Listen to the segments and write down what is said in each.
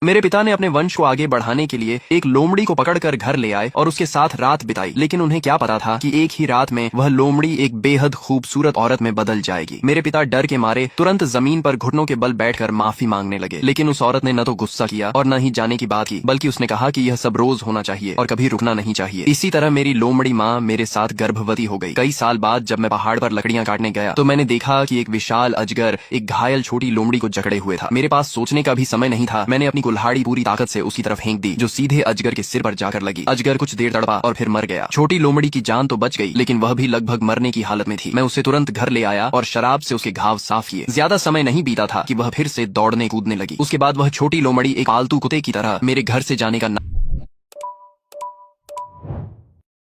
मेरे पिता ने अपने वंश को आगे बढ़ाने के लिए एक लोमड़ी को पकड़कर घर ले आए और उसके साथ रात बिताई, लेकिन उन्हें क्या पता था कि एक ही रात में वह लोमड़ी एक बेहद खूबसूरत औरत में बदल जाएगी। मेरे पिता डर के मारे तुरंत जमीन पर घुटनों के बल बैठकर माफी मांगने लगे, लेकिन उस औरत ने न तो गुस्सा किया और न ही जाने की बात की, बल्कि उसने कहा कि यह सब रोज होना चाहिए और कभी रुकना नहीं चाहिए। इसी तरह मेरी लोमड़ी माँ मेरे साथ गर्भवती हो गई। कई साल बाद जब मैं पहाड़ पर लकड़ियां काटने गया तो मैंने देखा कि एक विशाल अजगर एक घायल छोटी लोमड़ी को जकड़े हुए था। मेरे पास सोचने का भी समय नहीं था। मैंने अपनी कुल्हाड़ी पूरी ताकत से उसकी तरफ फेंक दी, जो सीधे अजगर के सिर पर जाकर लगी। अजगर कुछ देर तड़पा और फिर मर गया। छोटी लोमड़ी की जान तो बच गई, लेकिन वह भी लगभग मरने की हालत में थी। मैं उसे तुरंत घर ले आया और शराब से उसके घाव साफ किए। ज्यादा समय नहीं बीता था कि वह फिर से दौड़ने कूदने लगी। उसके बाद वह छोटी लोमड़ी एक पालतू कुत्ते की तरह मेरे घर से जाने का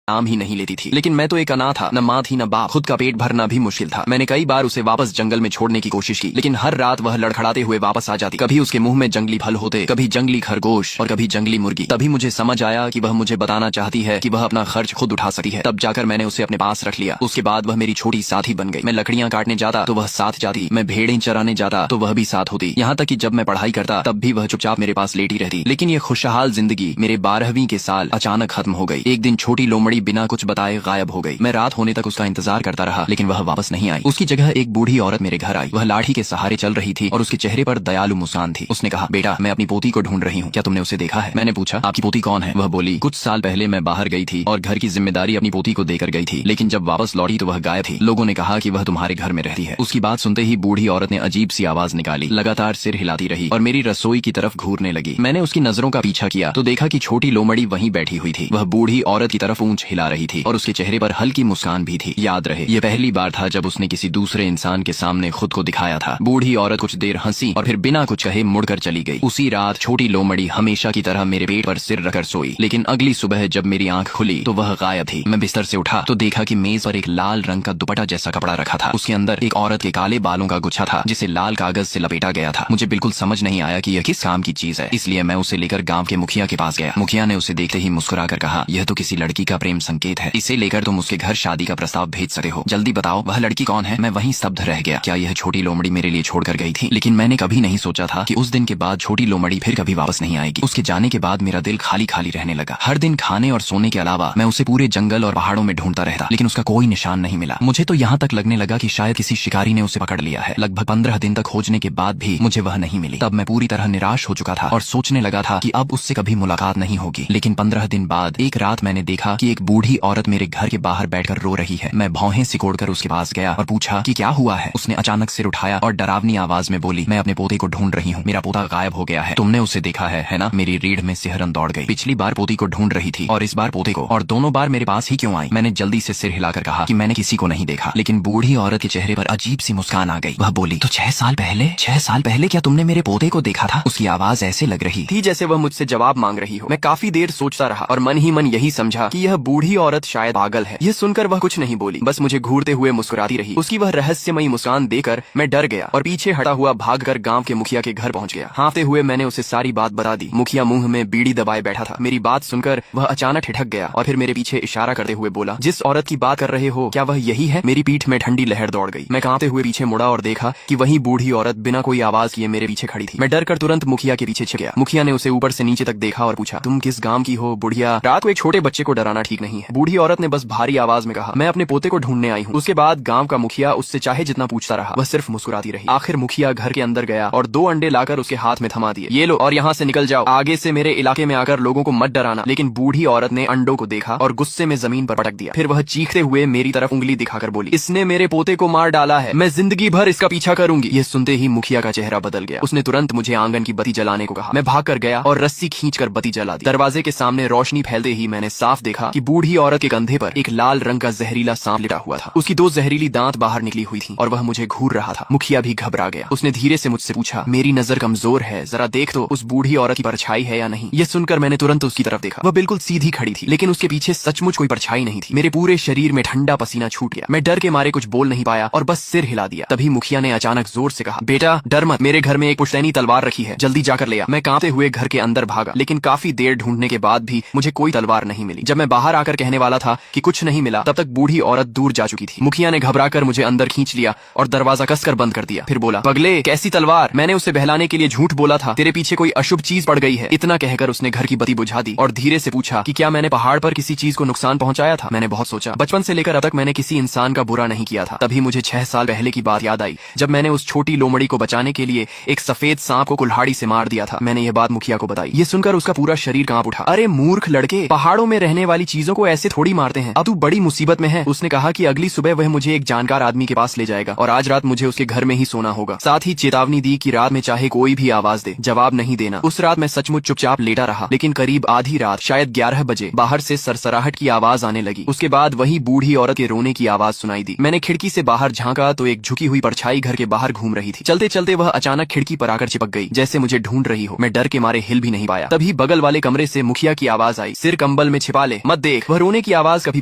नाम ही नहीं लेती थी। लेकिन मैं तो एक अनाथ था, न माँ थी न बाप। खुद का पेट भरना भी मुश्किल था। मैंने कई बार उसे वापस जंगल में छोड़ने की कोशिश की, लेकिन हर रात वह लड़खड़ाते हुए वापस आ जाती। कभी उसके मुंह में जंगली फल होते, कभी जंगली खरगोश और कभी जंगली मुर्गी। तभी मुझे समझ आया कि वह मुझे बताना चाहती है कि वह अपना खर्च खुद उठा सकती है। तब जाकर मैंने उसे अपने पास रख लिया। उसके बाद वह मेरी छोटी साथी बन गई। मैं लकड़ियां काटने जाता तो वह साथ जाती, मैं भेड़ें चराने जाता तो वह भी साथ होती। यहाँ तक कि जब मैं पढ़ाई करता तब भी वह चुपचाप मेरे पास लेटी रहती। लेकिन ये खुशहाल जिंदगी मेरे 12वीं के साल अचानक खत्म हो गई। एक दिन छोटी लोमड़ी बिना कुछ बताए गायब हो गई। मैं रात होने तक उसका इंतजार करता रहा, लेकिन वह वापस नहीं आई। उसकी जगह एक बूढ़ी औरत मेरे घर आई। वह लाठी के सहारे चल रही थी और उसके चेहरे पर दयालु मुस्कान थी। उसने कहा, बेटा, मैं अपनी पोती को ढूंढ रही हूँ, क्या तुमने उसे देखा है? मैंने पूछा, आपकी पोती कौन है? वह बोली, कुछ साल पहले मैं बाहर गई थी और घर की जिम्मेदारी अपनी पोती को देकर गई थी, लेकिन जब वापस लौटी तो वह गायब थी। लोगों ने कहा कि वह तुम्हारे घर में रहती है। उसकी बात सुनते ही बूढ़ी औरत ने अजीब सी आवाज निकाली, लगातार सिर हिलाती रही और मेरी रसोई की तरफ घूरने लगी। मैंने उसकी नजरों का पीछा किया तो देखा कि छोटी लोमड़ी वहीं बैठी हुई थी। वह बूढ़ी औरत की तरफ ऊंच हिला रही थी और उसके चेहरे पर हल्की मुस्कान भी थी। याद रहे, यह पहली बार था जब उसने किसी दूसरे इंसान के सामने खुद को दिखाया था। बूढ़ी औरत कुछ देर हंसी और फिर बिना कुछ कहे मुड़कर चली गई। उसी रात छोटी लोमड़ी हमेशा की तरह मेरे पेट पर सिर रखकर सोई, लेकिन अगली सुबह जब मेरी आंख खुली तो वह गायब थी। मैं बिस्तर से उठा तो देखा कि मेज पर एक लाल रंग का दुपट्टा जैसा कपड़ा रखा था। उसके अंदर एक औरत के काले बालों का गुच्छा था, जिसे लाल कागज से लपेटा गया था। मुझे बिल्कुल समझ नहीं आया कि यह किस काम की चीज है, इसलिए मैं उसे लेकर गाँव के मुखिया के पास गया। मुखिया ने उसे देखते ही मुस्कुराकर कहा, यह तो किसी लड़की का प्रेम संकेत है, इसे लेकर तुम उसके घर शादी का प्रस्ताव भेज सकते हो। जल्दी बताओ, वह लड़की कौन है? मैं वहीं स्तब्ध रह गया। क्या यह छोटी लोमड़ी मेरे लिए छोड़कर गई थी? लेकिन मैंने कभी नहीं सोचा था कि उस दिन के बाद छोटी लोमड़ी फिर कभी वापस नहीं आएगी। उसके जाने के बाद मेरा दिल खाली खाली रहने लगा। हर दिन खाने और सोने के अलावा मैं उसे पूरे जंगल और पहाड़ों में ढूंढता रहता, लेकिन उसका कोई निशान नहीं मिला। मुझे तो यहाँ तक लगने लगा कि शायद किसी शिकारी ने उसे पकड़ लिया है। लगभग 15 दिन तक खोजने के बाद भी मुझे वह नहीं मिली। तब मैं पूरी तरह निराश हो चुका था और सोचने लगा था कि अब उससे कभी मुलाकात नहीं होगी। लेकिन 15 दिन बाद एक रात मैंने देखा कि एक बूढ़ी औरत मेरे घर के बाहर बैठकर रो रही है। मैं भौहें सिकोड़कर उसके पास गया और पूछा कि क्या हुआ है। उसने अचानक सिर उठाया और डरावनी आवाज में बोली, मैं अपने पोते को ढूंढ रही हूँ, मेरा पोता गायब हो गया है। तुमने उसे देखा है ना? मेरी रीढ़ में सिहरन दौड़ गई। पिछली बार पोती को ढूंढ रही थी और इस बार पोते को, और दोनों बार मेरे पास ही क्यों आई? मैंने जल्दी से सिर हिलाकर कहा कि मैंने किसी को नहीं देखा, लेकिन बूढ़ी औरत के चेहरे पर अजीब सी मुस्कान आ गई। वह बोली, तो 6 साल पहले क्या तुमने मेरे पोते को देखा था? उसकी आवाज ऐसे लग रही थी जैसे वह मुझसे जवाब मांग रही हो। मैं काफी देर सोचता रहा और मन ही मन यही समझा कि यह बूढ़ी औरत शायद पागल है। यह सुनकर वह कुछ नहीं बोली, बस मुझे घूरते हुए मुस्कुराती रही। उसकी वह रहस्यमयी मुस्कान देकर मैं डर गया और पीछे हटा हुआ भागकर गांव के मुखिया के घर पहुंच गया। हाँफते हुए मैंने उसे सारी बात बता दी। मुखिया मुंह में बीड़ी दबाए बैठा था। मेरी बात सुनकर वह अचानक ठिठक गया और फिर मेरे पीछे इशारा करते हुए बोला, जिस औरत की बात कर रहे हो क्या वह यही है? मेरी पीठ में ठंडी लहर दौड़ गई। मैं कांपते हुए पीछे मुड़ा और देखा कि वही बूढ़ी औरत बिना कोई आवाज किए मेरे पीछे खड़ी थी। मैं डर कर तुरंत मुखिया के पीछे छिप गया। मुखिया ने उसे ऊपर से नीचे तक देखा और पूछा, तुम किस गांव की हो बुढ़िया? रात को एक छोटे बच्चे को डराना ठीक नहीं है। बूढ़ी औरत ने बस भारी आवाज में कहा, मैं अपने पोते को ढूंढने आई हूँ। उसके बाद गांव का मुखिया उससे चाहे जितना पूछता रहा, वह सिर्फ मुस्कुराती रही। आखिर मुखिया घर के अंदर गया और 2 अंडे लाकर उसके हाथ में थमा दिए। ये लो और यहाँ से निकल जाओ, आगे से मेरे इलाके में आकर लोगों को मत डराना। लेकिन बूढ़ी औरत ने अंडों को देखा और गुस्से में जमीन पर पटक दिया। फिर वह चीखते हुए मेरी तरफ उंगली दिखाकर बोली, इसने मेरे पोते को मार डाला है, मैं जिंदगी भर इसका पीछा करूंगी। ये सुनते ही मुखिया का चेहरा बदल गया। उसने तुरंत मुझे आंगन की बत्ती जलाने को कहा। मैं भाग कर गया और रस्सी खींचकर बत्ती जला दी। दरवाजे के सामने रोशनी फैलते ही मैंने साफ देखा कि बूढ़ी औरत के कंधे पर एक लाल रंग का जहरीला सांप लिटा हुआ था। उसकी 2 जहरीली दांत बाहर निकली हुई थी और वह मुझे घूर रहा था। मुखिया भी घबरा गया। उसने धीरे से मुझसे पूछा, मेरी नजर कमजोर है, जरा देख तो उस बूढ़ी औरत की परछाई है या नहीं। यह सुनकर मैंने तुरंत उसकी तरफ देखा। वह बिल्कुल सीधी खड़ी थी, लेकिन उसके पीछे सचमुच कोई परछाई नहीं थी। मेरे पूरे शरीर में ठंडा पसीना छूट गया। मैं डर के मारे कुछ बोल नहीं पाया और बस सिर हिला दिया। तभी मुखिया ने अचानक जोर से कहा, बेटा डर मत, मेरे घर में एक पुश्तैनी तलवार रखी है, जल्दी जाकर ले आ। मैं कांपते हुए घर के अंदर भागा, लेकिन काफी देर ढूंढने के बाद भी मुझे कोई तलवार नहीं मिली। जब मैं बाहर घबराकर कहने वाला था कि कुछ नहीं मिला, तब तक बूढ़ी औरत दूर जा चुकी थी। मुखिया ने घबराकर मुझे अंदर खींच लिया और दरवाजा कसकर बंद कर दिया। फिर बोला, पगले कैसी तलवार, मैंने उसे बहलाने के लिए झूठ बोला था, तेरे पीछे कोई अशुभ चीज पड़ गई है। इतना कहकर उसने घर की बत्ती बुझा दी और धीरे से पूछा कि क्या मैंने पहाड़ पर किसी चीज को नुकसान पहुंचाया था। मैंने बहुत सोचा, बचपन से लेकर अब तक मैंने किसी इंसान का बुरा नहीं किया था। तभी मुझे 6 साल पहले की बात याद आई, जब मैंने उस छोटी लोमड़ी को बचाने के लिए एक सफेद सांप को कुल्हाड़ी से मार दिया था। मैंने ये बात मुखिया को बताई। ये सुनकर उसका पूरा शरीर कांप उठा। अरे मूर्ख लड़के, पहाड़ों में रहने वाली चीजों को ऐसे थोड़ी मारते हैं, अब तू बड़ी मुसीबत में है। उसने कहा कि अगली सुबह वह मुझे एक जानकार आदमी के पास ले जाएगा और आज रात मुझे उसके घर में ही सोना होगा। साथ ही चेतावनी दी कि रात में चाहे कोई भी आवाज दे, जवाब नहीं देना। उस रात मैं सचमुच चुपचाप लेटा रहा, लेकिन करीब आधी रात, शायद 11 बजे, बाहर से सरसराहट की आवाज आने लगी। उसके बाद वही बूढ़ी औरत के रोने की आवाज सुनाई दी। मैंने खिड़की से बाहर झांका तो एक झुकी हुई परछाई घर के बाहर घूम रही थी। चलते चलते वह अचानक खिड़की पर आकर चिपक गई, जैसे मुझे ढूंढ रही हो। मैं डर के मारे हिल भी नहीं पाया। तभी बगल वाले कमरे से मुखिया की आवाज आई, सिर कंबल में छिपा ले, मत देख। वह रोने की आवाज कभी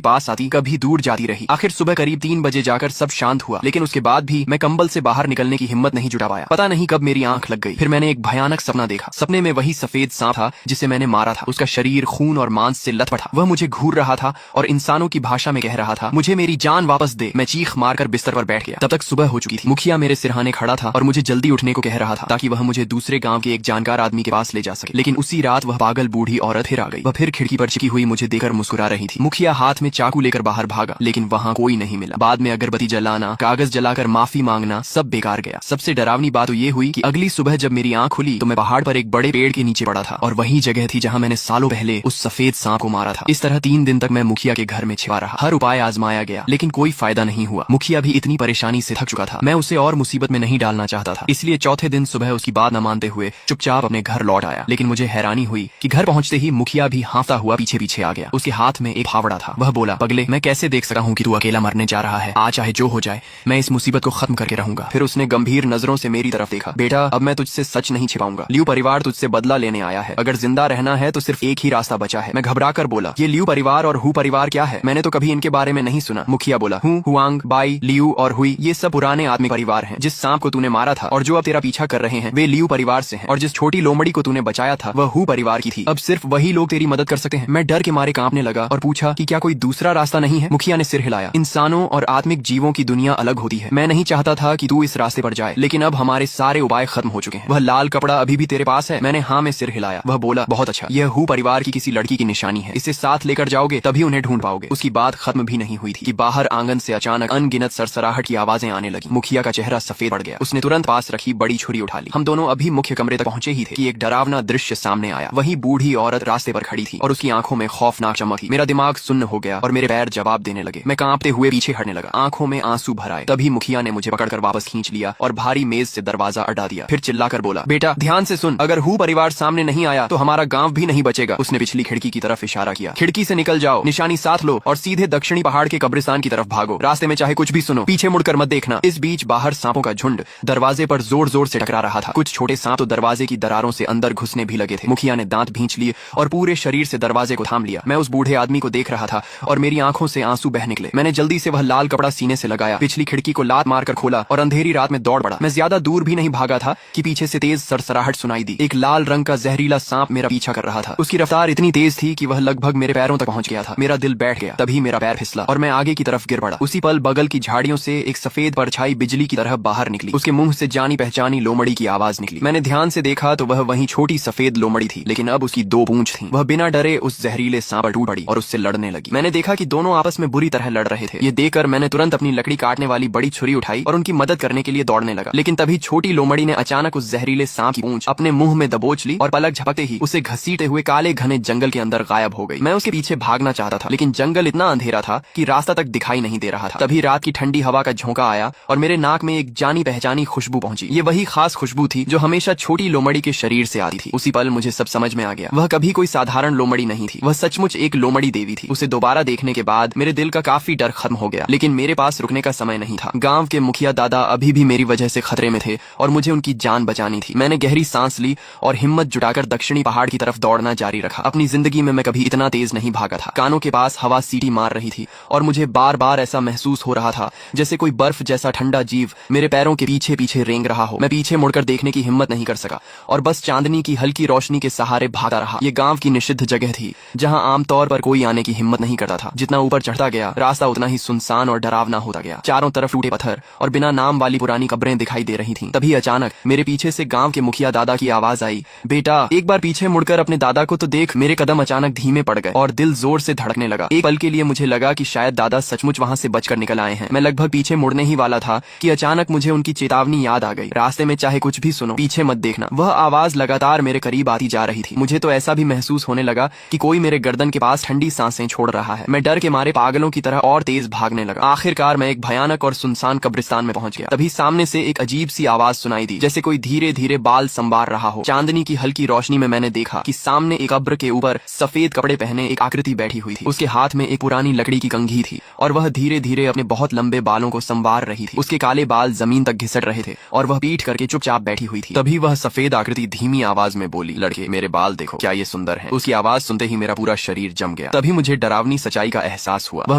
पास आती, कभी दूर जाती रही। आखिर सुबह करीब 3 बजे जाकर सब शांत हुआ, लेकिन उसके बाद भी मैं कंबल से बाहर निकलने की हिम्मत नहीं जुटा पाया। पता नहीं कब मेरी आंख लग गई। फिर मैंने एक भयानक सपना देखा। सपने में वही सफेद सांप था जिसे मैंने मारा था। उसका शरीर खून और मांस से लथपथ था। वह मुझे घूर रहा था और इंसानों की भाषा में कह रहा था, मुझे मेरी जान वापस दे। मैं चीख मारकर बिस्तर पर बैठ गया। तब तक सुबह हो चुकी थी। मुखिया मेरे सिरहाने खड़ा था और मुझे जल्दी उठने को कह रहा था ताकि वह मुझे दूसरे गांव के एक जानकार आदमी के पास ले जा सके। लेकिन उसी रात वह पागल बूढ़ी औरत फिर आ गई। वह फिर खिड़की पर चिपकी हुई मुझे देखकर मुस्कुरा रही थी। मुखिया हाथ में चाकू लेकर बाहर भागा, लेकिन वहां कोई नहीं मिला। बाद में अगरबत्ती जलाना, कागज जलाकर माफी मांगना, सब बेकार गया। सबसे डरावनी बात तो ये हुई कि अगली सुबह जब मेरी आंख खुली तो मैं पहाड़ पर एक बड़े पेड़ के नीचे पड़ा था और वही जगह थी जहां मैंने सालों पहले उस सफेद सांप को मारा था। इस तरह 3 दिन तक मैं मुखिया के घर में छिपा रहा। हर उपाय आजमाया गया, लेकिन कोई फायदा नहीं हुआ। मुखिया भी इतनी परेशानी से थक चुका था। मैं उसे और मुसीबत में नहीं डालना चाहता था, इसलिए चौथे दिन सुबह उसकी बात न मानते हुए चुपचाप अपने घर लौट आया। लेकिन मुझे हैरानी हुई कि घर पहुंचते ही मुखिया भी हांफता हुआ पीछे पीछे आ गया। उसके हाथ में एक फावड़ा था। वह बोला, पगले, मैं कैसे देख सका हूँ कि तू अकेला मरने जा रहा है। आज चाहे जो हो जाए, मैं इस मुसीबत को खत्म करके रहूंगा। फिर उसने गंभीर नजरों से मेरी तरफ देखा। बेटा, अब मैं तुझसे सच नहीं छिपाऊंगा। लियू परिवार तुझसे बदला लेने आया है। अगर जिंदा रहना है तो सिर्फ एक ही रास्ता बचा है। मैं घबरा कर बोला, ये लियू परिवार और हु परिवार क्या है? मैंने तो कभी इनके बारे में नहीं सुना। मुखिया बोला, हुआंग, बाई, लियू और हुई, ये सब पुराने आदमी परिवार हैं। जिस सांप को तूने मारा था और जो अब तेरा पीछा कर रहे हैं, वे लियू परिवार से हैं। और जिस छोटी लोमड़ी को तूने बचाया था, वह हु परिवार की थी। अब सिर्फ वही लोग तेरी मदद कर सकते हैं। मैं डर के मारे कांपने लगा और पूछा कि क्या कोई दूसरा रास्ता नहीं है? मुखिया ने सिर हिलाया। इंसानों और आत्मिक जीवों की दुनिया अलग होती है। मैं नहीं चाहता था कि तू इस रास्ते पर जाए, लेकिन अब हमारे सारे उपाय खत्म हो चुके हैं। वह लाल कपड़ा अभी भी तेरे पास है? मैंने हाँ में सिर हिलाया। वह बोला, बहुत अच्छा, यह हु परिवार की किसी लड़की की निशानी है। इसे साथ लेकर जाओगे तभी उन्हें ढूंढ पाओगे। उसकी बात खत्म भी नहीं हुई थी कि बाहर आंगन से अचानक अनगिनत सरसराहट की आवाजें आने लगी। मुखिया का चेहरा सफेद पड़ गया। उसने तुरंत पास रखी बड़ी छुरी उठा ली। हम दोनों अभी मुख्य कमरे तक पहुंचे ही थे कि एक डरावना दृश्य सामने आया। वही बूढ़ी औरत रास्ते पर खड़ी थी और उसकी आंखों में खौफनाक चमक थी। मेरा दिमाग सुन्न हो गया और मेरे पैर जवाब देने लगे। मैं कांपते हुए पीछे हटने लगा। आंखों में आंसू भर आए। तभी मुखिया ने मुझे पकड़कर वापस खींच लिया और भारी मेज से दरवाजा अड़ा दिया। फिर चिल्लाकर बोला, बेटा ध्यान से सुन, अगर हु परिवार सामने नहीं आया तो हमारा गांव भी नहीं बचेगा। उसने पिछली खिड़की की तरफ इशारा किया। खिड़की से निकल जाओ, निशानी साथ लो और सीधे दक्षिणी पहाड़ के कब्रिस्तान की तरफ भागो। रास्ते में चाहे कुछ भी सुनो, पीछे मुड़कर मत देखना। इस बीच बाहर सांपों का झुंड दरवाजे पर जोर जोर से टकरा रहा था। कुछ छोटे सांप तो दरवाजे की दरारों से अंदर घुसने भी लगे थे। मुखिया ने दांत भींच लिए और पूरे शरीर से दरवाजे को थाम लिया। मैं उस बूढ़े आदमी को देख रहा था और मेरी आंखों से आंसू बह निकले। मैंने जल्दी से वह लाल कपड़ा सीने से लगाया, पिछली खिड़की को लात मारकर खोला और अंधेरी रात में दौड़ पड़ा। मैं ज्यादा दूर भी नहीं भागा था कि पीछे से तेज सरसराहट सुनाई दी। एक लाल रंग का जहरीला सांप मेरा पीछा कर रहा था। उसकी रफ्तार इतनी तेज थी कि वह लगभग मेरे पैरों तक पहुंच गया था। मेरा दिल बैठ गया। तभी मेरा पैर फिसला और मैं आगे की तरफ गिर पड़ा। उसी पल बगल की झाड़ियों से एक सफेद परछाई बिजली की तरह बाहर निकली। उसके मुंह से जानी पहचानी लोमड़ी की आवाज निकली। मैंने ध्यान से देखा तो वह वही छोटी सफेद लोमड़ी थी, लेकिन अब उसकी 2 पूंछ थी। वह बिना डरे उस जहरीले सांप पर टूट पड़ी और उससे लड़ने लगी। मैंने देखा कि दोनों आपस में बुरी तरह लड़ रहे थे। ये देखकर मैंने तुरंत अपनी लकड़ी काटने वाली बड़ी छुरी उठाई और उनकी मदद करने के लिए दौड़ने लगा। लेकिन तभी छोटी लोमड़ी ने अचानक उस जहरीले सांप की पूंछ अपने मुंह में दबोच ली और पलक झपकते ही उसे घसीटते हुए काले घने जंगल के अंदर गायब हो गई। मैं उसके पीछे भागना चाहता था, लेकिन जंगल इतना अंधेरा था कि रास्ता तक दिखाई नहीं दे रहा था। तभी रात की ठंडी हवा का झोंका आया और मेरे नाक में एक जानी पहचानी खुशबू पहुंची। ये वही खास खुशबू थी जो हमेशा छोटी लोमड़ी के शरीर से आती थी। उसी पल मुझे सब समझ में आ गया। वह कभी कोई साधारण लोमड़ी नहीं थी, वह सचमुच एक लोमड़ी देवी थी। उसे दोबारा देखने के बाद मेरे दिल का काफी डर खत्म हो गया, लेकिन मेरे पास रुकने का समय नहीं था। गांव के मुखिया दादा अभी भी मेरी वजह से खतरे में थे और मुझे उनकी जान बचानी थी। मैंने गहरी सांस ली और हिम्मत जुटाकर दक्षिणी पहाड़ की तरफ दौड़ना जारी रखा। अपनी जिंदगी में मैं कभी इतना तेज नहीं भागा था। कानों के पास हवा सीटी मार रही थी और मुझे बार बार ऐसा महसूस हो रहा था जैसे कोई बर्फ जैसा ठंडा जीव मेरे पैरों के पीछे पीछे रेंग रहा हो। मैं पीछे मुड़कर देखने की हिम्मत नहीं कर सका और बस चांदनी की हल्की रोशनी के सहारे भागा रहा। ये गांव की निषिद्ध जगह थी जहां आमतौर पर कोई आने की हिम्मत नहीं करता था। जितना ऊपर चढ़ता गया रास्ता उतना ही सुनसान और डरावना होता गया। चारों तरफ टूटे पत्थर और बिना नाम वाली पुरानी कब्रें दिखाई दे रही थीं। तभी अचानक मेरे पीछे से गांव के मुखिया दादा की आवाज आई, बेटा एक बार पीछे मुड़कर अपने दादा को तो देख। मेरे कदम अचानक धीमे पड़ गए और दिल जोर से धड़कने लगा। एक पल के लिए मुझे लगा कि शायद दादा सचमुच वहां से बचकर निकल आए हैं। मैं लगभग पीछे मुड़ने ही वाला था कि अचानक मुझे उनकी चेतावनी याद आ गई, रास्ते में चाहे कुछ भी सुनो, पीछे मत देखना। वह आवाज लगातार मेरे करीब आती जा रही थी। मुझे तो ऐसा भी महसूस होने लगा कि कोई मेरे गर्दन के पास ठंडी सांसें छोड़ रहा है। मैं डर के मारे पागलों की तरह और तेज भागने लगा। आखिरकार मैं एक भयानक और सुनसान कब्रिस्तान में पहुंच गया। तभी सामने से एक अजीब सी आवाज सुनाई दी, जैसे कोई धीरे धीरे बाल संवार रहा हो। चांदनी की हल्की रोशनी में मैंने देखा कि सामने एक कब्र के ऊपर सफेद कपड़े पहने एक आकृति बैठी हुई थी। उसके हाथ में एक पुरानी लकड़ी की कंघी थी और वह धीरे धीरे अपने बहुत लंबे बालों को संवार रही थी। उसके काले बाल जमीन तक घिसट रहे थे और वह पीठ करके चुपचाप बैठी हुई थी। तभी वह सफेद आकृति धीमी आवाज में बोली, लड़के मेरे बाल देखो, क्या ये सुंदर है। उसकी आवाज सुनते ही मेरा पूरा शरीर जम गया। तभी मुझे डरावनी सच्चाई का एहसास हुआ। वह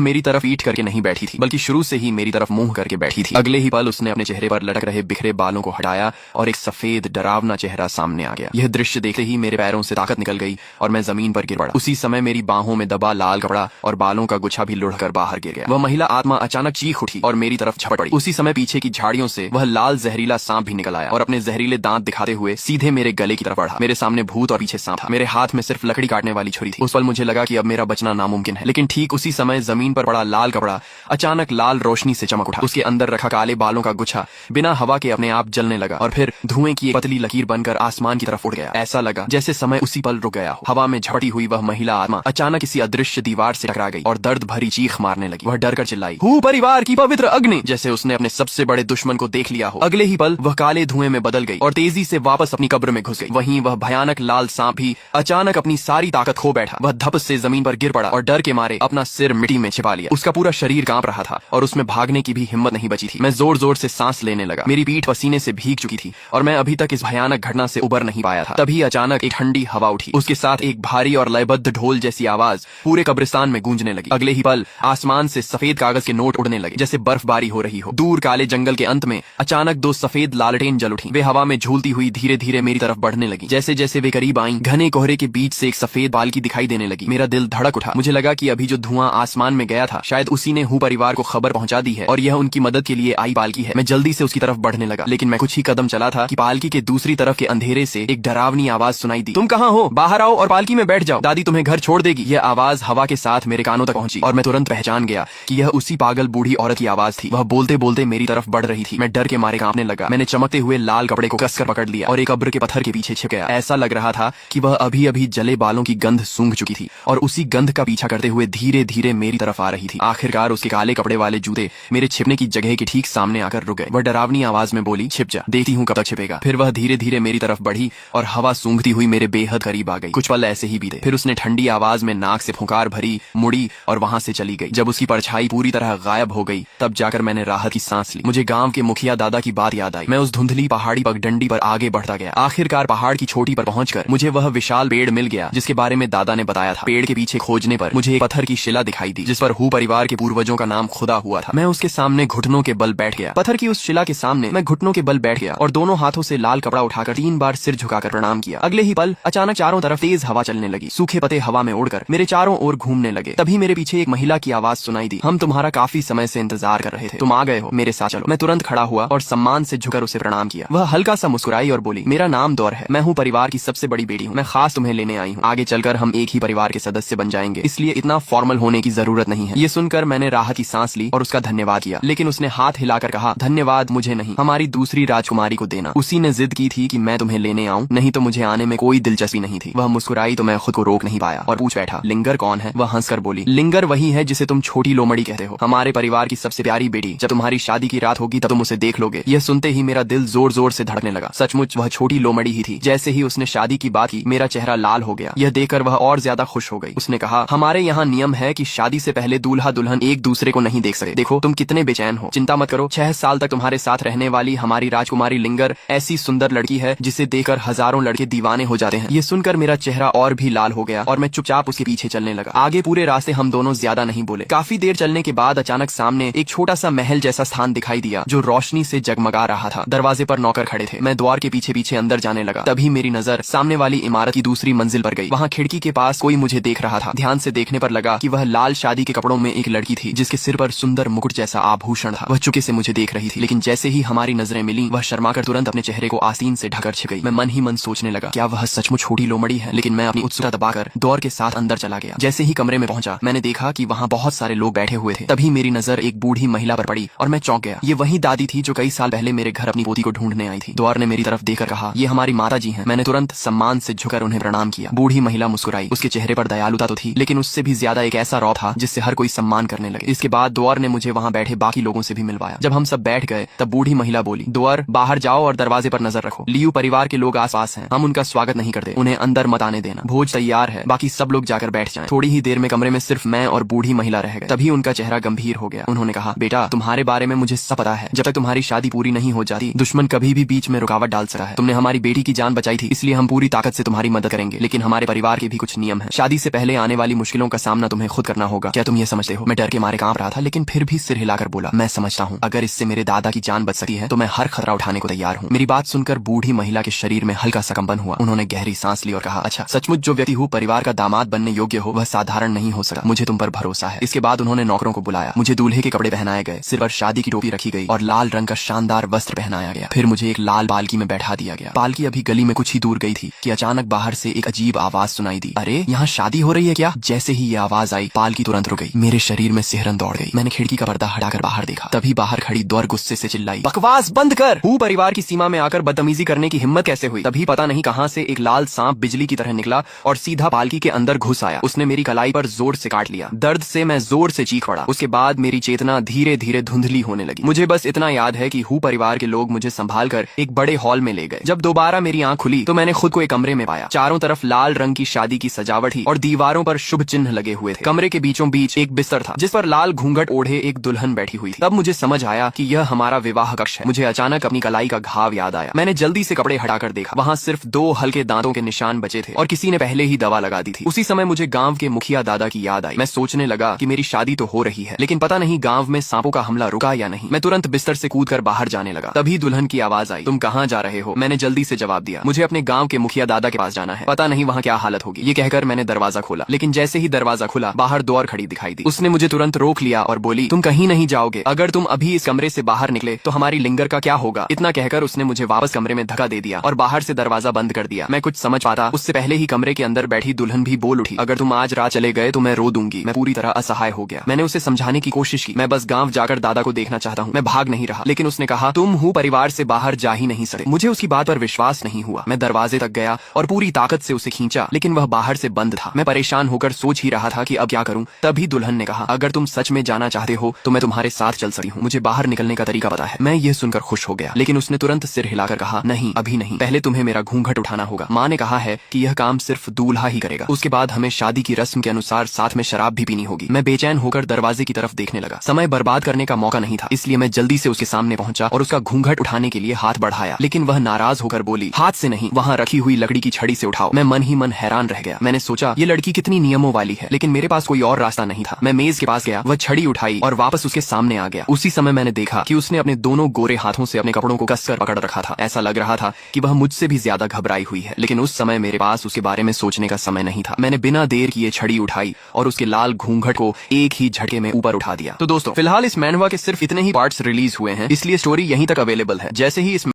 मेरी तरफ पीठ करके नहीं बैठी थी, बल्कि शुरू से ही मेरी तरफ मुंह करके बैठी थी। अगले ही पल उसने अपने चेहरे पर लटक रहे बिखरे बालों को हटाया और एक सफेद डरावना चेहरा सामने आ गया। यह दृश्य देखते ही मेरे पैरों से ताकत निकल गई और मैं जमीन पर गिर पड़ा। उसी समय मेरी बाहों में दबा लाल कपड़ा और बालों का गुच्छा भी लुढ़कर बाहर गिर गया। वह महिला आत्मा अचानक चीख उठी और मेरी तरफ झपट पड़ी। उसी समय पीछे की झाड़ियों से वह लाल जहरीला सांप भी निकल आया और अपने जहरीले दांत दिखाते हुए सीधे मेरे गले की तरफ बढ़ा। मेरे सामने भूत और पीछे सांप था। मेरे हाथ में सिर्फ लकड़ी काटने वाली छुरी थी। उस पल मुझे लगा कि अब मेरा बचना नामुमकिन है। लेकिन ठीक उसी समय जमीन पर पड़ा लाल कपड़ा अचानक लाल रोशनी से चमक उठा। उसके अंदर रखा काले बालों का गुच्छा बिना हवा के अपने आप जलने लगा और फिर धुएं की एक पतली लकीर बनकर आसमान की तरफ उड़ गया। ऐसा लगा जैसे समय उसी पल रुक गया हो। हवा में झपटी हुई वह महिला आत्मा अचानक किसी अदृश्य दीवार से टकरा गई और दर्द भरी चीख मारने लगी। वह डर कर चिल्लाई, हूँ परिवार की पवित्र अग्नि, जैसे उसने अपने सबसे बड़े दुश्मन को देख लिया हो। अगले ही पल वह काले धुएं में बदल गई और तेजी से वापस अपनी कब्र में घुस गई। वहीं वह भयानक लाल सांप भी अचानक अपनी सारी ताकत खो बैठा। वह धप से जमीन पर गिर पड़ा और डर के मारे अपना सिर मिट्टी में छिपा लिया। उसका पूरा शरीर कांप रहा था और उसमें भागने की भी हिम्मत नहीं बची थी। मैं जोर जोर से सांस लेने लगा। मेरी पीठ पसीने से भीग चुकी थी और मैं अभी तक इस भयानक घटना से उबर नहीं पाया था। तभी अचानक एक ठंडी हवा उठी। उसके साथ एक भारी और लयबद्ध ढोल जैसी आवाज पूरे कब्रिस्तान में गूंजने लगी। अगले ही पल आसमान से सफेद कागज के नोट उड़ने लगे, जैसे बर्फबारी हो रही हो। दूर काले जंगल के अंत में अचानक दो सफेद लालटेन जल उठी। वे हवा में झूलती हुई धीरे धीरे मेरी तरफ बढ़ने लगी। जैसे जैसे वे करीब आईं, घने कोहरे के बीच से एक सफेद बालकी दिखाई देने लगी। मेरा दिल धड़क उठा। मुझे लगा कि अभी जो धुआं आसमान में गया था शायद उसी ने हूँ परिवार को खबर पहुंचा दी है और यह उनकी मदद के लिए आई बालकी है। मैं जल्दी से उसकी तरफ बढ़ने लगा, लेकिन मैं कुछ ही कदम चला था कि पालकी के दूसरी तरफ के अंधेरे से एक डरावनी आवाज सुनाई दी, तुम कहाँ हो, बाहर आओ और पालकी में बैठ जाओ, दादी तुम्हें घर छोड़ देगी। यह आवाज हवा के साथ मेरे कानों तक पहुंची और मैं तुरंत पहचान गया कि यह उसी पागल बूढ़ी औरत की आवाज थी। वह बोलते बोलते मेरी तरफ बढ़ रही थी। मैं डर के मारे कांपने लगा। मैंने चमकते हुए लाल कपड़े को कसकर पकड़ लिया और एक कब्र के पत्थर के पीछे छिप गया। ऐसा लग रहा था कि वह अभी अभी जले बालों की गंध सूंघ चुकी थी और उसी गंध का पीछा करते हुए धीरे धीरे मेरी तरफ आ रही थी। आखिरकार उसके काले कपड़े वाले जूते मेरे छिपने की जगह के ठीक सामने आकर रुक गए। वह डरावनी आवाज में बोली, छिप जा, देखती हूँ कब तक छिपेगा। फिर वह धीरे धीरे मेरी तरफ बढ़ी और हवा सूंघती हुई मेरे बेहद करीब आ गई। कुछ पल ऐसे ही बीते। फिर उसने ठंडी आवाज में नाक से फुंकार भरी, मुड़ी और वहां से चली गई। जब उसकी परछाई पूरी तरह गायब हो गई तब जाकर मैंने राहत की सांस ली। मुझे गांव के मुखिया दादा की बात याद आई। मैं उस धुंधली पहाड़ी पगडंडी पर आगे बढ़ता गया। आखिरकार पहाड़ की चोटी पर पहुंचकर मुझे वह विशाल पेड़ मिल गया जिसके बारे में दादा ने बताया था। पेड़ के पीछे खोजने पर मुझे एक पत्थर की शिला दिखाई दी जिस पर हू परिवार के पूर्वजों का नाम खुदा हुआ था। मैं उसके सामने घुटनों के बल बैठ गया। पत्थर की उस शिला के सामने मैं घुटनों के बल बैठ गया और दोनों हाथों से लाल कपड़ा उठाकर 3 बार सिर झुकाकर प्रणाम किया। अगले ही पल अचानक चारों तरफ तेज हवा चलने लगी। सूखे पत्ते हवा में उड़कर मेरे चारों ओर घूमने लगे। तभी मेरे पीछे एक महिला की आवाज सुनाई दी, हम तुम्हारा काफी समय से इंतजार कर रहे थे, तुम आ गए हो, मेरे साथ चलो। मैं तुरंत खड़ा हुआ और सम्मान से झुकर उसे प्रणाम किया। वह हल्का सा मुस्कुराई और बोली, मेरा नाम दौर है, मैं हूँ परिवार की सबसे बड़ी बेटी हूँ, मैं खास तुम्हें लेने आई हूँ। आगे चलकर हम एक ही परिवार के सदस्य बन जाएंगे, इसलिए इतना फॉर्मल होने की जरूरत नहीं है। ये सुनकर मैंने राहत की सांस ली और उसका धन्यवाद किया, लेकिन उसने हाथ हिलाकर कहा, धन्यवाद मुझे नहीं, हमारी दूसरी राजकुमारी को देना। उसी ने जिद की थी कि मैं तुम्हें लेने आऊं, नहीं तो मुझे आने में कोई दिलचस्पी नहीं थी। वह मुस्कुराई तो मैं खुद को रोक नहीं पाया और पूछ बैठा, लिंगर कौन है? वह हंसकर बोली, लिंगर वही है जिसे तुम छोटी लोमड़ी कहते हो, हमारे परिवार की सबसे प्यारी बेटी। जब तुम्हारी शादी की रात होगी तब तुम उसे देख लोगे। यह सुनते ही मेरा दिल जोर जोर से धड़कने लगा। सचमुच वह छोटी लोमड़ी ही थी। जैसे ही उसने शादी की बात की मेरा चेहरा लाल हो गया। यह देखकर वह और ज्यादा खुश हो गई। उसने कहा, हमारे यहाँ नियम है कि शादी से पहले दूल्हा दुल्हन एक दूसरे को नहीं देख सके। देखो तुम कितने बेचैन हो, चिंता मत करो, 6 साल तक तुम्हारे साथ रहने वाली हमारी राजकुमारी लिंगर ऐसी सुंदर लड़की है जिसे देखकर हजारों लड़के दीवाने हो जाते हैं। ये सुनकर मेरा चेहरा और भी लाल हो गया और मैं चुपचाप उसके पीछे चलने लगा। आगे पूरे रास्ते हम दोनों ज्यादा नहीं बोले। काफी देर चलने के बाद अचानक सामने एक छोटा सा महल जैसा स्थान दिखाई दिया जो रोशनी से जगमगा रहा था। दरवाजे पर नौकर खड़े थे। मैं द्वार के पीछे पीछे अंदर जाने लगा। तभी मेरी नजर सामने वाली इमारत की दूसरी मंजिल पर गई। वहाँ खिड़की के पास कोई मुझे देख रहा रहा था। ध्यान से देखने पर लगा कि वह लाल शादी के कपड़ों में एक लड़की थी जिसके सिर पर सुंदर मुकुट जैसा आभूषण था। वह चुपके से मुझे देख रही थी, लेकिन जैसे ही हमारी नजरें मिली वह शर्माकर तुरंत अपने चेहरे को आस्तीन से ढककर छिप गई। मैं मन ही मन सोचने लगा क्या वह सचमुच छोटी लोमड़ी है, लेकिन मैं अपनी उत्सुकता दबाकर दौड़ के साथ अंदर चला गया। जैसे ही कमरे में पहुंचा मैंने देखा कि वहाँ बहुत सारे लोग बैठे हुए थे। तभी मेरी नजर एक बूढ़ी महिला पर पड़ी और मैं चौंक गया। ये वही दादी थी जो कई साल पहले मेरे घर अपनी पोती को ढूंढने आई थी। द्वार ने मेरी तरफ देखकर कहा, ये हमारी माता जी हैं। मैंने तुरंत सम्मान से झुककर उन्हें प्रणाम किया। बूढ़ी महिला मुस्कुराई। उसके चेहरे पर दयालुता तो थी, लेकिन उससे भी ज्यादा एक ऐसा रौब था जिससे हर कोई सम्मान करने लगे। इसके बाद द्वार ने मुझे वहाँ बैठे बाकी लोगों से भी मिलवाया। जब हम सब बैठ गए तब बूढ़ी महिला बोली, द्वार बाहर जाओ और दरवाजे पर नजर रखो। लियू परिवार के लोग आसपास हैं, हम उनका स्वागत नहीं करते, उन्हें अंदर मत आने देना। भोज तैयार है, बाकी सब लोग जाकर बैठ जाएं। थोड़ी ही देर में कमरे में सिर्फ मैं और बूढ़ी महिला रह गए। तभी उनका चेहरा गंभीर हो गया। उन्होंने कहा, बेटा तुम्हारे बारे में मुझे सब पता है। जब तक तुम्हारी शादी पूरी नहीं हो जाती दुश्मन कभी भी बीच में रुकावट डाल सकता है। तुमने हमारी बेटी की जान बचाई थी, इसलिए हम पूरी ताकत से तुम्हारी मदद करेंगे, लेकिन हमारे परिवार के भी कुछ नियम हैं। शादी से पहले आने वाली मुश्किलों का सामना तुम्हें खुद करना होगा। क्या तुम ये समझते हो? मैं डर के मारे कांप रहा था, लेकिन फिर भी सिर हिलाकर बोला, मैं समझता हूँ। अगर इससे मेरे दादा की जान बच सकती है तो मैं हर खतरा उठाने को तैयार हूँ। मेरी बात सुनकर बूढ़ी महिला के शरीर में हल्का सा कंपन हुआ। उन्होंने गहरी सांस ली और कहा, अच्छा सचमुच जो व्यक्ति हो परिवार का दामाद बनने योग्य हो वह साधारण नहीं हो सकता। मुझे तुम पर भरोसा है। इसके बाद उन्होंने नौकरों को बुलाया। मुझे दूल्हे के कपड़े पहनाए गए, सिर पर शादी की टोपी रखी गई और लाल रंग का शानदार वस्त्र पहनाया गया। फिर मुझे एक लाल पालकी में बैठा दिया गया। पालकी अभी गली में कुछ ही दूर गई थी कि अचानक बाहर से एक अजीब आवाज सुनाई दी, अरे यहाँ शादी हो रही है क्या? जैसे ही ये आवाज आई पालकी तुरंत रुक गई। मेरे शरीर में सिहरन दौड़ गई। मैंने खिड़की का पर्दा हटाकर बाहर देखा। तभी बाहर खड़ी द्वार गुस्से से चिल्लाई, बकवास बंद कर। हूँ परिवार की सीमा में आकर बदतमीजी करने की हिम्मत कैसे हुई? तभी पता नहीं कहां से एक लाल सांप बिजली की तरह निकला और सीधा पालकी के अंदर घुस आया। उसने मेरी कलाई पर जोर से काट लिया। दर्द से मैं जोर से चीख पड़ा। उसके बाद मेरी चेतना धीरे धीरे धुंधली होने लगी। मुझे बस इतना याद है कि हूँ परिवार के लोग मुझे संभाल कर एक बड़े हॉल में ले गए। जब दोबारा मेरी आंख खुली तो मैंने खुद को एक कमरे में पाया। चारों तरफ लाल रंग की शादी की सजावट ही और दीवारों पर शुभ चिन्ह लगे हुए थे। कमरे के बीचों बीच एक बिस्तर था जिस पर लाल घूंघट ओढ़े एक दुल्हन बैठी हुई थी। तब मुझे समझ आया कि यह हमारा विवाह कक्ष है। मुझे अचानक अपनी कलाई का घाव याद आया। मैंने जल्दी से कपड़े हटाकर देखा। वहाँ सिर्फ 2 हल्के दांतों के निशान बचे थे और किसी ने पहले ही दवा लगा दी थी। उसी समय मुझे गांव के मुखिया दादा की याद आई। मैं सोचने लगा कि मेरी शादी तो हो रही है, लेकिन पता नहीं गांव में सांपों का हमला रुका या नहीं। मैं तुरंत बिस्तर से कूदकर बाहर जाने लगा। तभी दुल्हन की आवाज आई, तुम कहाँ जा रहे हो? मैंने जल्दी से जवाब दिया, मुझे अपने गांव के मुखिया दादा के पास जाना है, पता नहीं वहाँ क्या हालत होगी। ये कहकर मैंने दरवाजा खोला, लेकिन जैसे ही दरवाजा खुला बाहर द्वार खड़ी दिखाई दी। उसने मुझे तुरंत रोक लिया और बोली, तुम कहीं नहीं जाओगे। अगर तुम अभी इस कमरे से बाहर निकले तो हमारी लिंगर का क्या होगा? इतना कहकर उसने मुझे वापस कमरे में धक्का दे दिया और बाहर से दरवाजा बंद कर दिया। मैं कुछ समझ पाता उससे पहले ही कमरे के अंदर बैठी दुल्हन भी बोल उठी, अगर तुम आज रात चले गए तो मैं रो दूंगी। मैं पूरी तरह असहाय हो गया। मैंने उसे समझाने की कोशिश की, मैं बस गांव जाकर दादा को देखना चाहता हूँ, मैं भाग नहीं रहा। लेकिन उसने कहा, तुम हूँ परिवार से बाहर जा ही नहीं सकते। मुझे उसकी बात पर विश्वास नहीं हुआ। मैं दरवाजे तक गया और पूरी ताकत से उसे खींचा, लेकिन वह बाहर से बंद था। मैं परेशान होकर सोच ही रहा था कि अब क्या करूं। तभी दुल्हन ने कहा, अगर तुम सच में जाना चाहते हो तो मैं तुम्हारे साथ चल सकती हूँ, मुझे बाहर निकलने का तरीका पता है। मैं ये सुनकर खुश हो गया, लेकिन उसने तुरंत सिर हिलाकर कहा, नहीं अभी नहीं, पहले तुम्हें मेरा घूंघट उठाना होगा। माँ ने कहा है कि यह काम सिर्फ दूल्हा ही करेगा, उसके बाद हमें शादी की रस्म के अनुसार साथ में शराब भी पीनी होगी। मैं बेचैन होकर दरवाजे की तरफ देखने लगा। समय बर्बाद करने का मौका नहीं था, इसलिए मैं जल्दी से उसके सामने पहुंचा और उसका घूंघट उठाने के लिए हाथ बढ़ाया, लेकिन वह नाराज होकर बोली, हाथ से नहीं, वहाँ रखी हुई लकड़ी की छड़ी से उठाओ। मैं मन ही मन हैरान रह गया। मैंने सोचा ये लड़की कितनी नियमों वाली है, लेकिन मेरे पास कोई और रास्ता नहीं था। मैं मेज के पास गया, वह छड़ी उठाई और वापस उसके सामने आ गया। उसी समय मैंने देखा कि उसने अपने दोनों गोरे हाथों से अपने कपड़ों को कसकर पकड़ रखा था। ऐसा लग रहा था कि वह मुझसे भी ज्यादा घबराई हुई है, लेकिन उस समय मेरे पास उसके बारे में सोचने का समय नहीं था। मैंने बिना देर किए छड़ी उठाई और उसके लाल घूंघट को एक ही झटके में ऊपर उठा दिया। तो दोस्तों फिलहाल इस मैनहवा के सिर्फ इतने ही पार्ट्स रिलीज हुए हैं, इसलिए स्टोरी यहीं तक अवेलेबल है। जैसे ही इस